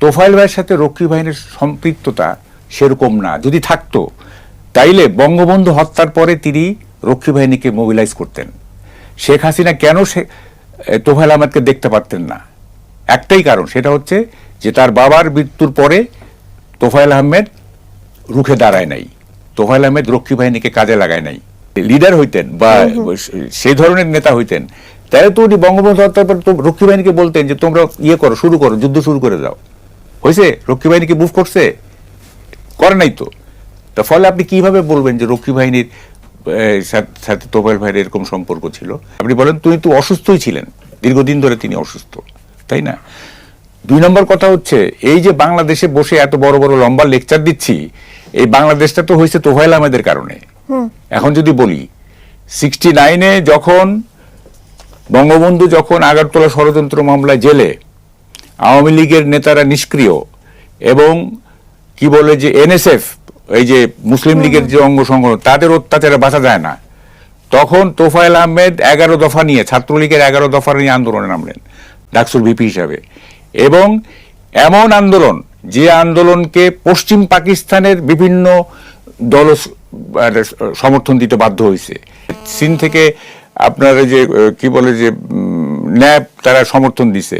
তোফায়েল ভাইয়ের সাথে রক্ষী বাহিনীর সম্পৃক্ততা সেরকম না। যদি থাকতো তাইলে বঙ্গবন্ধু হত্যার পরে তিনি রক্ষী বাহিনীকে মোবিলাইজ করতেন। শেখ হাসিনা কেন তোফায়েল আহমেদকে দেখতে পারতেন না? একটাই কারণ, সেটা হচ্ছে যে তার বাবার মৃত্যুর পরে তোফায়েল আহমেদ রুখে দাঁড়ায় নাই, তোফায়েল আহমেদ রক্ষী বাহিনীকে কাজে লাগায় নাই। লিডার হইতেন বা সেই ধরনের নেতা হইতেন, তাহলে তো উনি বঙ্গবন্ধু হত্যার পর রক্ষী বাহিনীকে বলতেন যে তোমরা করো, শুরু করো, যুদ্ধ শুরু করে যাও। হয়েছে? রক্ষী বাহিনীকে মুভ করছে? করে নাই তো। ফলে আপনি কিভাবে বলবেন যে রক্ষী বাহিনীর সাথে তোফায়েল ভাইয়ের এরকম সম্পর্ক ছিল? আপনি বলেন তিনি তো অসুস্থই ছিলেন, দীর্ঘদিন ধরে তিনি অসুস্থ, তাই না? 2 নম্বর কথা হচ্ছে, এই যে বাংলাদেশে বসে এত বড় বড় লম্বা লেকচার দিচ্ছি, এই বাংলাদেশটা তো হয়েছে তোফায়েল আহমেদের কারণে। এখন যদি বলি 69-এ যখন বঙ্গবন্ধু যখন আগরতলা ষড়যন্ত্র মামলায় জেলে, আওয়ামী লীগের নেতারা নিষ্ক্রিয় এবং কি বলে যে এনএসএফ, এই যে মুসলিম লীগের যে অঙ্গ সংগঠন, তাদের অত্যাচারে বাঁচা যায় না, তখন তোফায়েল আহমেদ 11 দফা নিয়ে, ছাত্রলীগের 11 দফা নিয়ে আন্দোলনে নামলেন ডাকসুর ভিপি হিসাবে। এবং এমন আন্দোলন, যে আন্দোলনকে পশ্চিম পাকিস্তানের বিভিন্ন দল সমর্থন দিতে বাধ্য হয়েছে। চীন থেকে আপনার যে কি বলে যে ন্যাপ, তারা সমর্থন দিছে,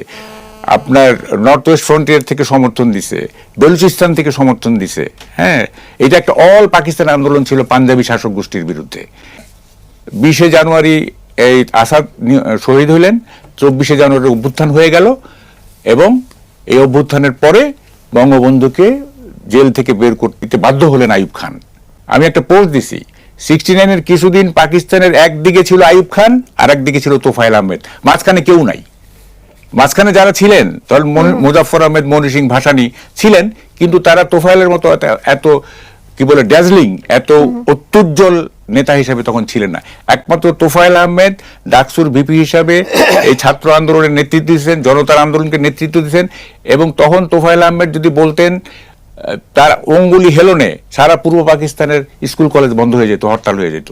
আপনার নর্থ ওয়েস্ট ফ্রন্টিয়ার থেকে সমর্থন দিছে, বেলুচিস্তান থেকে সমর্থন দিছে। হ্যাঁ, এটা একটা অল পাকিস্তান আন্দোলন ছিল পাঞ্জাবি শাসক গোষ্ঠীর বিরুদ্ধে। 20শে জানুয়ারি এই আসাদ শহীদ হইলেন, 24শে জানুয়ারি অভ্যুত্থান হয়ে গেল এবং এই অভ্যুত্থানের পরে বঙ্গবন্ধুকে জেল থেকে বের করতে বাধ্য হলেন আইয়ুব খান। আমি একটা পোস্ট দিছি, 69-এর কিছুদিন পাকিস্তানের একদিকে ছিল আইয়ুব খান আর একদিকে ছিল তোফায়েল আহমেদ, মাঝখানে কেউ নাই। মাঝখানে যারা ছিলেন, তখন মুজাফফর আহমেদ, মনি সিং ভাসানী ছিলেন, কিন্তু তারা তোফায়েলের মতো এত কি বলে ড্যাজলিং, এত অত্যুজ্জ্বল নেতা হিসাবে তখন ছিলেন না। একমাত্র তোফায়েল আহমেদ ডাকসুর ভিপি হিসাবে এই ছাত্র আন্দোলনের নেতৃত্ব দিয়েছেন, জনতার আন্দোলনকে নেতৃত্ব দিয়েছেন। এবং তখন তোফায়েল আহমেদ যদি বলতেন, তার অঙ্গুলি হেলনে সারা পূর্ব পাকিস্তানের স্কুল কলেজ বন্ধ হয়ে যেত, হরতাল হয়ে যেত।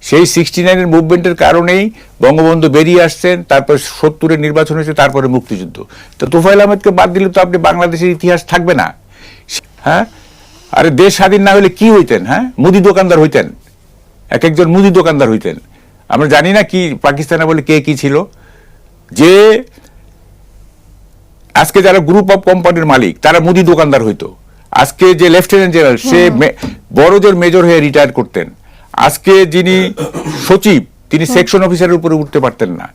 সেই 69-এর মুভমেন্টের কারণেই বঙ্গবন্ধু বেরিয়ে আসছেন, তারপর 70-এর নির্বাচন হয়েছে, তারপরে মুক্তিযুদ্ধ। তো তোফায়েল আহমেদকে বাদ দিলে তো আপনি বাংলাদেশের ইতিহাস থাকবে না। হ্যাঁ, আরে দেশ স্বাধীন না হলে কি হইতেন? হ্যাঁ, মুদি দোকানদার হইতেন, এক একজন মুদি দোকানদার হইতেন। আমরা জানি না কি পাকিস্তানে বলে কে কি ছিল। যে আজকে যারা গ্রুপ অফ কোম্পানির মালিক, তারা মুদি দোকানদার হইতো। আজকে যে লেফটেন্যান্ট জেনারেল, সে বড়জোর মেজর হয়ে রিটায়ার করতেন। আজকে যিনি সচিব, তিনি সেকশন অফিসারের উপরে উঠতে পারতেন না।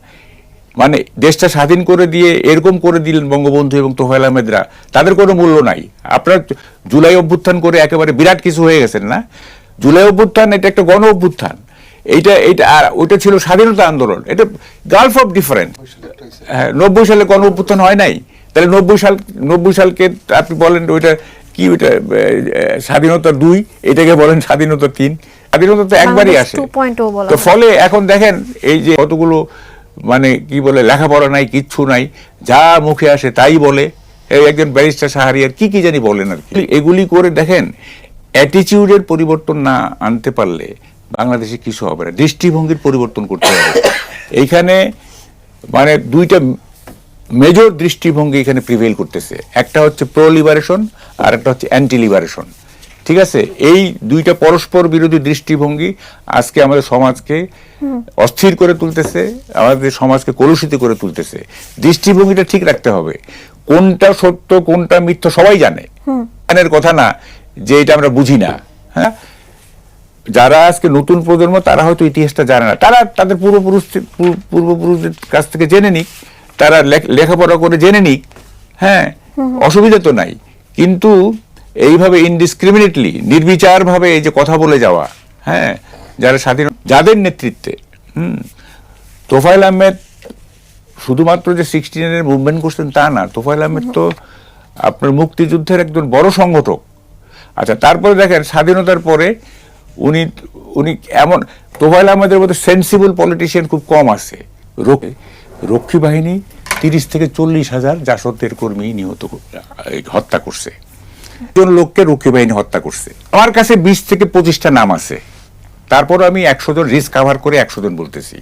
মানে দেশটা স্বাধীন করে দিয়ে এরকম করে দিলেন বঙ্গবন্ধু এবং তোফায়েল আহমেদরা, তাদের কোনো মূল্য নাই। আপনার জুলাই অভ্যুত্থান করে একেবারে বিরাট কিছু হয়ে গেছেন না? জুলাই অভ্যুত্থান এটা একটা গণ অভ্যুত্থান, এইটা আর ওইটা ছিল স্বাধীনতা আন্দোলন, এটা গালফ অফ ডিফারেন্ট। হ্যাঁ, 90 সালে গণ অভ্যুত্থান হয় নাই, তাহলে 90 সালকে আপনি বলেন ওইটা কি, ওইটা স্বাধীনতা 2, এটাকে বলেন স্বাধীনতা 3। স্বাধীনতা তো একবারই আসে। তো ফলে এখন দেখেন এই যে কতগুলো মানে কি বলে লেখাপড়া নাই, কিচ্ছু নাই, যা মুখে আসে তাই বলে। এই একজন ব্যারিস্টার শাহরিয়ার কি কি জানি বলেন আর কি। এগুলি করে দেখেন, অ্যাটিটিউডের পরিবর্তন না আনতে পারলে বাংলাদেশে কিছু হবে না। দৃষ্টিভঙ্গির পরিবর্তন করতে হবে। এইখানে মানে 2টা মেজর দৃষ্টিভঙ্গি এখানে প্রিভেল করতেছে, একটা হচ্ছে প্রো লিবারেশন আর একটা হচ্ছে অ্যান্টি লিবারেশন। ঠিক আছে, এই 2টা পরস্পর বিরোধী দৃষ্টিভঙ্গি আজকে আমাদের সমাজকে অস্থির করে তুলতেছে, আমাদের সমাজকে কলুষিত করে তুলতেছে। দৃষ্টিভঙ্গিটা ঠিক রাখতে হবে, কোনটা সত্য কোনটা মিথ্যা সবাই জানে, জানার কথা না যে এটা আমরা বুঝি না। হ্যাঁ, যারা আজকে নতুন প্রজন্ম, তারা হয়তো ইতিহাসটা জানে না, তারা তাদের পূর্বপুরুষদের কাছ থেকে জেনে নিক, তারা লেখাপড়া করে জেনে নিক। হ্যাঁ, অসুবিধা তো নাই। কিন্তু এইভাবে ইনডিসক্রিমিনেটলি, নির্বিচার ভাবে এই যে কথা বলে যাওয়া, হ্যাঁ, যারা স্বাধীন, যাদের নেতৃত্বে তোফায়েল আহমেদ শুধুমাত্র যে 69-এর মুভমেন্ট করছেন তা না, তোফায়েল আহমেদ তো আপনার মুক্তিযুদ্ধের একজন বড় সংগঠক। আচ্ছা, তারপরে দেখেন স্বাধীনতার পরে উনি এমন, তোফায়েল আহমেদের মধ্যে সেন্সিবল পলিটিশিয়ান খুব কম আছে। রক্ষী বাহিনী 30 থেকে 40 হাজার জাসদের কর্মী হত্যা করছে, জন লোককে রক্ষী বাহিনী হত্যা করছে। আমার কাছে 20 থেকে 25টা নাম আছে, তারপর আমি 100 জন রিস্ক কাভার করে 100 জন বলতেছি।